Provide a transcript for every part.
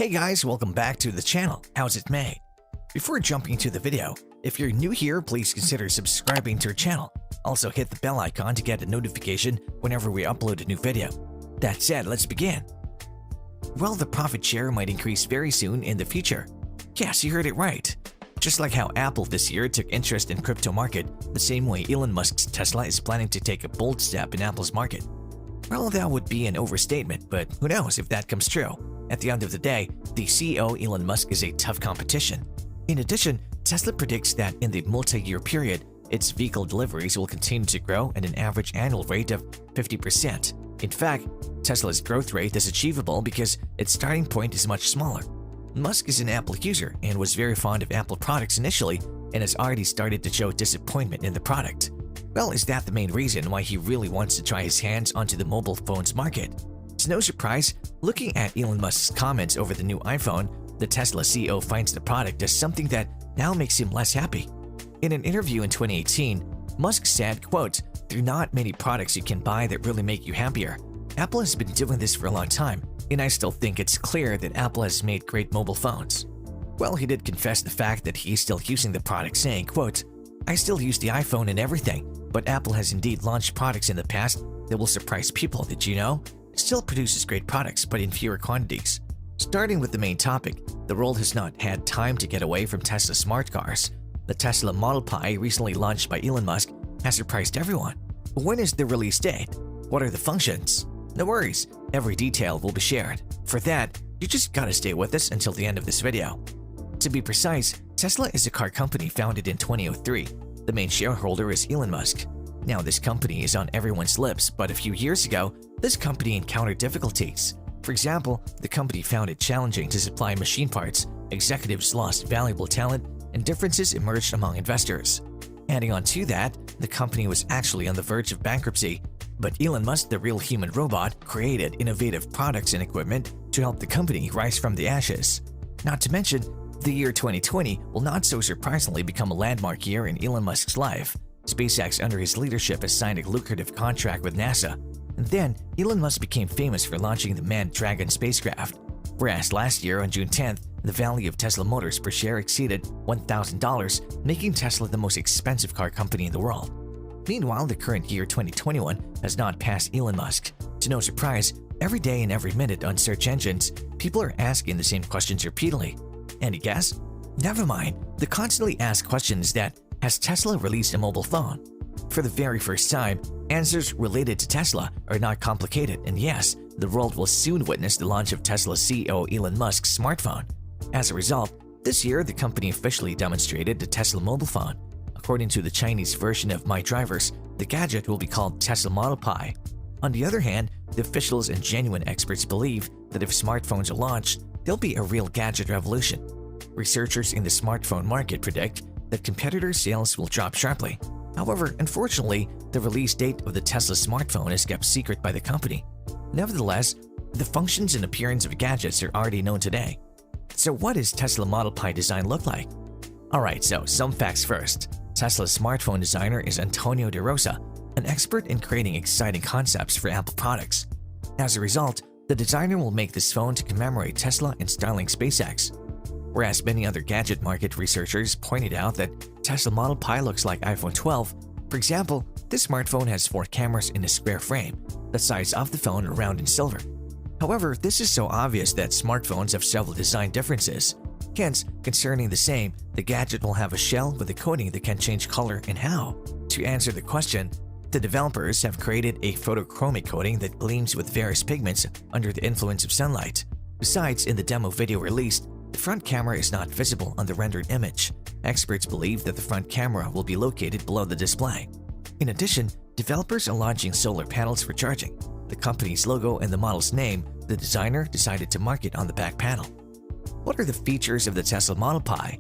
Hey guys, welcome back to the channel. How's it made? Before jumping to the video, if you're new here, please consider subscribing to our channel. Also hit the bell icon to get a notification whenever we upload a new video. That said, let's begin. Well, the profit share might increase very soon in the future. Yes, you heard it right. Just like how Apple this year took interest in crypto market, the same way Elon Musk's Tesla is planning to take a bold step in Apple's market. Well, that would be an overstatement, but who knows if that comes true. At the end of the day, the CEO Elon Musk is a tough competition. In addition, Tesla predicts that in the multi-year period, its vehicle deliveries will continue to grow at an average annual rate of 50%. In fact, Tesla's growth rate is achievable because its starting point is much smaller. Musk is an Apple user and was very fond of Apple products initially and has already started to show disappointment in the product. Well, is that the main reason why he really wants to try his hands onto the mobile phones market? It's no surprise, looking at Elon Musk's comments over the new iPhone, the Tesla CEO finds the product as something that now makes him less happy. In an interview in 2018, Musk said, quote, "There are not many products you can buy that really make you happier. Apple has been doing this for a long time, and I still think it's clear that Apple has made great mobile phones." Well, he did confess the fact that he's still using the product, saying, quote, "I still use the iPhone and everything, but Apple has indeed launched products in the past that will surprise people, did you know? It still produces great products, but in fewer quantities." Starting with the main topic, the world has not had time to get away from Tesla smart cars. The Tesla Model Pi, recently launched by Elon Musk, has surprised everyone. But when is the release date? What are the functions? No worries, every detail will be shared. For that, you just gotta stay with us until the end of this video. To be precise, Tesla is a car company founded in 2003. The main shareholder is Elon Musk. Now this company is on everyone's lips, but a few years ago, this company encountered difficulties. For example, the company found it challenging to supply machine parts, executives lost valuable talent, and differences emerged among investors. Adding on to that, the company was actually on the verge of bankruptcy, but Elon Musk, the real human robot, created innovative products and equipment to help the company rise from the ashes. Not to mention, the year 2020 will not so surprisingly become a landmark year in Elon Musk's life. SpaceX, under his leadership, has signed a lucrative contract with NASA. And then, Elon Musk became famous for launching the manned Dragon spacecraft. Whereas last year, on June 10th, the value of Tesla Motors per share exceeded $1,000, making Tesla the most expensive car company in the world. Meanwhile, the current year 2021 has not passed Elon Musk. To no surprise, every day and every minute on search engines, people are asking the same questions repeatedly. Any guess? Never mind, the constantly asked question is that, has Tesla released a mobile phone? For the very first time, answers related to Tesla are not complicated, and yes, the world will soon witness the launch of Tesla's CEO Elon Musk's smartphone. As a result, this year the company officially demonstrated the Tesla mobile phone. According to the Chinese version of My Drivers, the gadget will be called Tesla Model Pi. On the other hand, the officials and genuine experts believe that if smartphones are launched, there'll be a real gadget revolution. Researchers in the smartphone market predict that competitor sales will drop sharply. However, unfortunately, the release date of the Tesla smartphone is kept secret by the company. Nevertheless, the functions and appearance of gadgets are already known today. So what does Tesla Model Pi design look like? Alright, so some facts first. Tesla's smartphone designer is Antonio De Rosa, an expert in creating exciting concepts for Apple products. As a result, the designer will make this phone to commemorate Tesla and Starlink SpaceX. Whereas many other gadget market researchers pointed out that Tesla Model Pi looks like iPhone 12. For example, this smartphone has 4 cameras in a square frame, the size of the phone round in silver. However, this is so obvious that smartphones have several design differences. Hence, concerning the same, the gadget will have a shell with a coating that can change color and how. To answer the question, the developers have created a photochromic coating that gleams with various pigments under the influence of sunlight. Besides, in the demo video released, the front camera is not visible on the rendered image. Experts believe that the front camera will be located below the display. In addition, developers are launching solar panels for charging. The company's logo and the model's name, the designer decided to market on the back panel. What are the features of the Tesla Model Pi?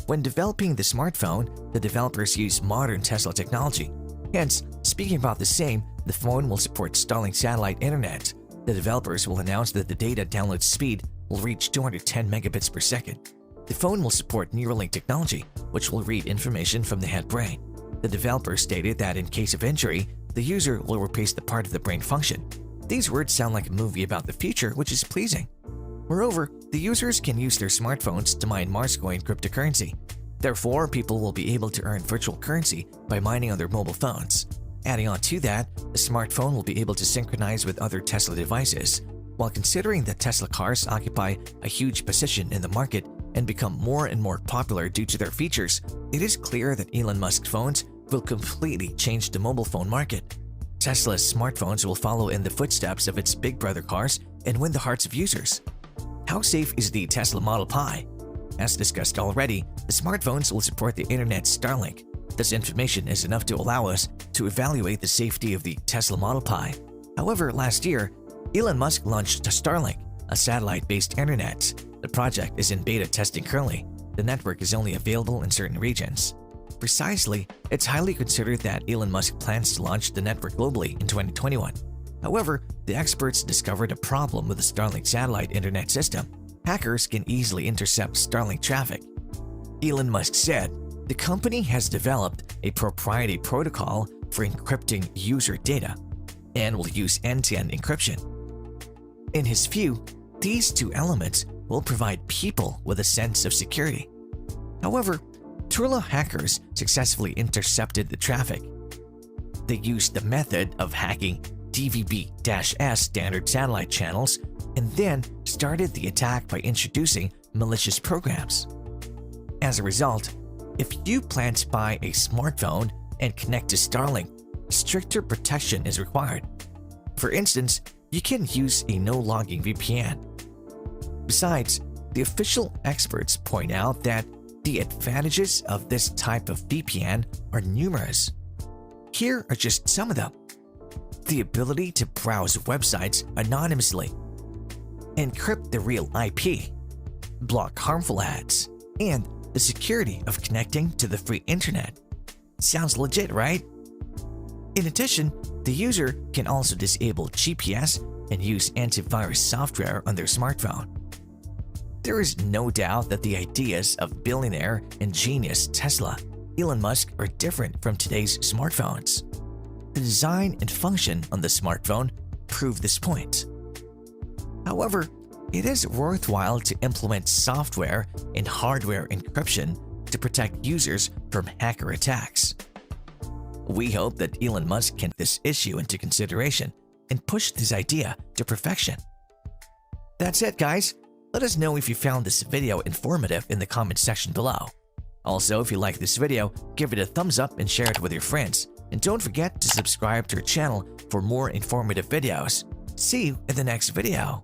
When developing the smartphone, the developers use modern Tesla technology. Hence, speaking about the same, the phone will support Starlink satellite internet. The developers will announce that the data download speed will reach 210 megabits per second. The phone will support Neuralink technology, which will read information from the head brain. The developer stated that in case of injury, the user will replace the part of the brain function. These words sound like a movie about the future, which is pleasing. Moreover, the users can use their smartphones to mine Mars-coin cryptocurrency. Therefore, people will be able to earn virtual currency by mining on their mobile phones. Adding on to that, the smartphone will be able to synchronize with other Tesla devices. While considering that Tesla cars occupy a huge position in the market and become more and more popular due to their features, it is clear that Elon Musk's phones will completely change the mobile phone market. Tesla's smartphones will follow in the footsteps of its big brother cars and win the hearts of users. How safe is the Tesla Model Pi? As discussed already, the smartphones will support the internet's Starlink. This information is enough to allow us to evaluate the safety of the Tesla Model Pi. However, last year, Elon Musk launched Starlink, a satellite-based internet. The project is in beta testing currently. The network is only available in certain regions. Precisely, it's highly considered that Elon Musk plans to launch the network globally in 2021. However, the experts discovered a problem with the Starlink satellite internet system. Hackers can easily intercept Starlink traffic. Elon Musk said the company has developed a proprietary protocol for encrypting user data and will use end-to-end encryption. In his view, these two elements will provide people with a sense of security. However, Turla hackers successfully intercepted the traffic. They used the method of hacking DVB-S standard satellite channels and then started the attack by introducing malicious programs. As a result, if you plan to buy a smartphone and connect to Starlink, stricter protection is required. For instance, you can use a no-logging VPN. Besides, the official experts point out that the advantages of this type of VPN are numerous. Here are just some of them. The ability to browse websites anonymously, encrypt the real IP, block harmful ads, and the security of connecting to the free internet. Sounds legit, right? In addition, the user can also disable GPS and use antivirus software on their smartphone. There is no doubt that the ideas of billionaire ingenious Tesla, Elon Musk, are different from today's smartphones. The design and function on the smartphone prove this point. However, it is worthwhile to implement software and hardware encryption to protect users from hacker attacks. We hope that Elon Musk can take this issue into consideration and push this idea to perfection. That's it, guys. Let us know if you found this video informative in the comment section below. Also, if you like this video, give it a thumbs up and share it with your friends. And don't forget to subscribe to our channel for more informative videos. See you in the next video.